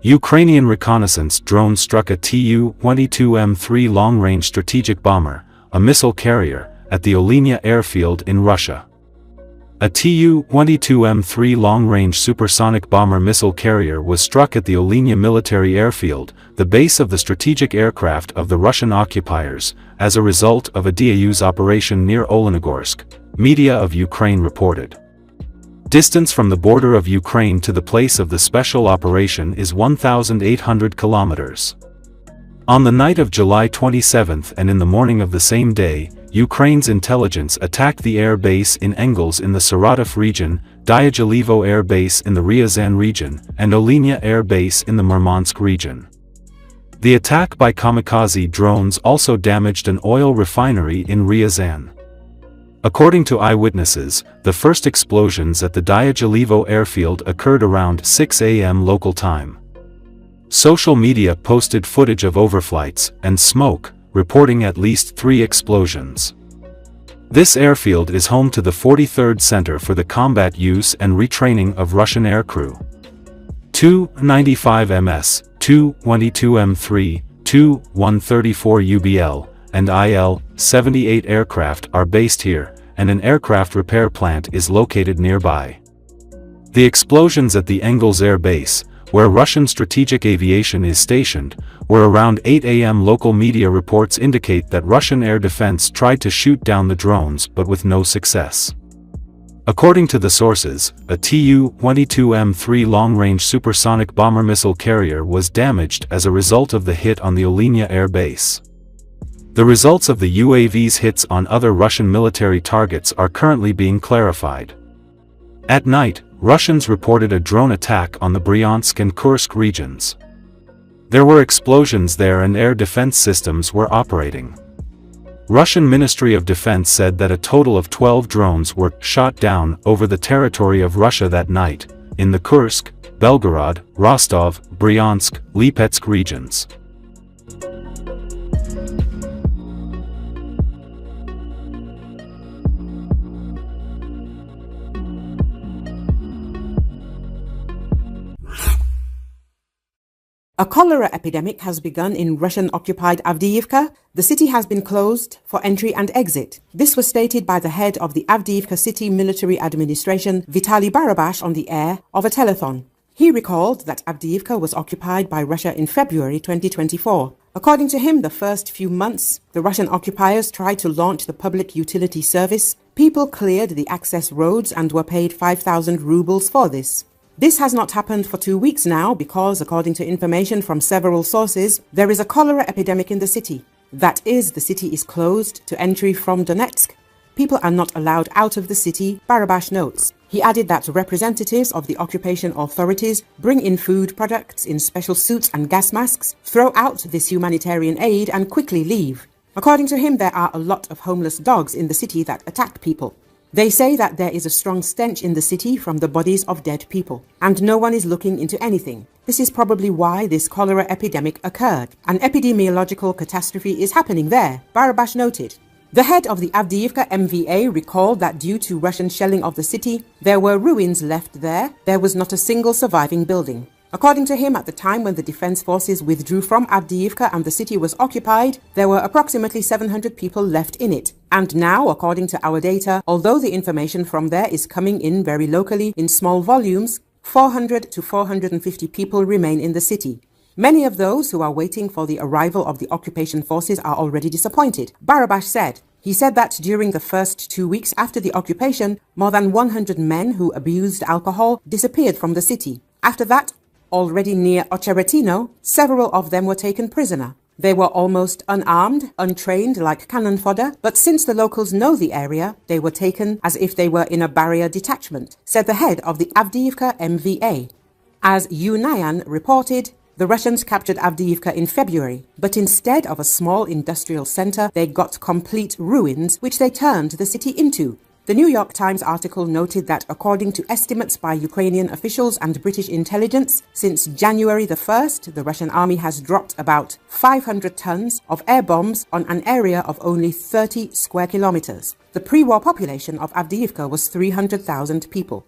Ukrainian reconnaissance drone struck a Tu-22M3 long-range strategic bomber, a missile carrier, at the Olenya airfield in Russia. A Tu-22M3 long-range supersonic bomber missile carrier was struck at the Olenya military airfield, the base of the strategic aircraft of the Russian occupiers, as a result of a Dyagilevo operation near Olenegorsk, media of Ukraine reported. Distance from the border of Ukraine to the place of the special operation is 1,800 kilometers. On the night of July 27 and in the morning of the same day, Ukraine's intelligence attacked the air base in Engels in the Saratov region, Dyagilevo air base in the Ryazan region, and Olenya air base in the Murmansk region. The attack by kamikaze drones also damaged an oil refinery in Ryazan. According to eyewitnesses, the first explosions at the Dyagilevo airfield occurred around 6 a.m. local time. Social media posted footage of overflights and smoke, reporting at least 3 explosions. This airfield is home to the 43rd Center for the Combat Use and Retraining of Russian Aircrew. Tu-95MS, Tu-22M3, Tu-134 UBL, and IL-78 aircraft are based here, and an aircraft repair plant is located nearby. The explosions at the Engels Air Base, where Russian strategic aviation is stationed, were around 8 a.m. Local media reports indicate that Russian air defense tried to shoot down the drones but with no success. According to the sources, a Tu-22M3 long-range supersonic bomber missile carrier was damaged as a result of the hit on the Olenya air base. The results of the UAV's hits on other Russian military targets are currently being clarified. At night, Russians reported a drone attack on the Bryansk and Kursk regions. There were explosions there and air defense systems were operating. Russian Ministry of Defense said that a total of 12 drones were shot down over the territory of Russia that night, in the Kursk, Belgorod, Rostov, Bryansk, Lipetsk regions. A cholera epidemic has begun in Russian-occupied Avdiivka. The city has been closed for entry and exit. This was stated by the head of the Avdiivka City Military Administration, Vitaly Barabash, on the air of a telethon. He recalled that Avdiivka was occupied by Russia in February 2024. According to him, the first few months, the Russian occupiers tried to launch the public utility service. People cleared the access roads and were paid 5,000 rubles for this. This has not happened for 2 weeks now because, according to information from several sources, there is a cholera epidemic in the city. That is, the city is closed to entry from Donetsk. People are not allowed out of the city, Barabash notes. He added that representatives of the occupation authorities bring in food products in special suits and gas masks, throw out this humanitarian aid and quickly leave. According to him, there are a lot of homeless dogs in the city that attack people. They say that there is a strong stench in the city from the bodies of dead people, and no one is looking into anything. This is probably why this cholera epidemic occurred. An epidemiological catastrophe is happening there, Barabash noted. The head of the Avdiivka MVA recalled that due to Russian shelling of the city, there were ruins left there. There was not a single surviving building. According to him, at the time when the defense forces withdrew from Avdiivka and the city was occupied, there were approximately 700 people left in it. And now, according to our data, although the information from there is coming in very locally in small volumes, 400 to 450 people remain in the city. Many of those who are waiting for the arrival of the occupation forces are already disappointed, Barabash said. He said that during the first 2 weeks after the occupation, more than 100 men who abused alcohol disappeared from the city. After that, already near Ocheretino, several of them were taken prisoner. They were almost unarmed, untrained like cannon fodder, but since the locals know the area, they were taken as if they were in a barrier detachment, said the head of the Avdiivka MVA. As Unayan reported, the Russians captured Avdiivka in February, but instead of a small industrial center, they got complete ruins, which they turned the city into. The New York Times article noted that according to estimates by Ukrainian officials and British intelligence, since January the 1st, the Russian army has dropped about 500 tons of air bombs on an area of only 30 square kilometers. The pre-war population of Avdiivka was 300,000 people.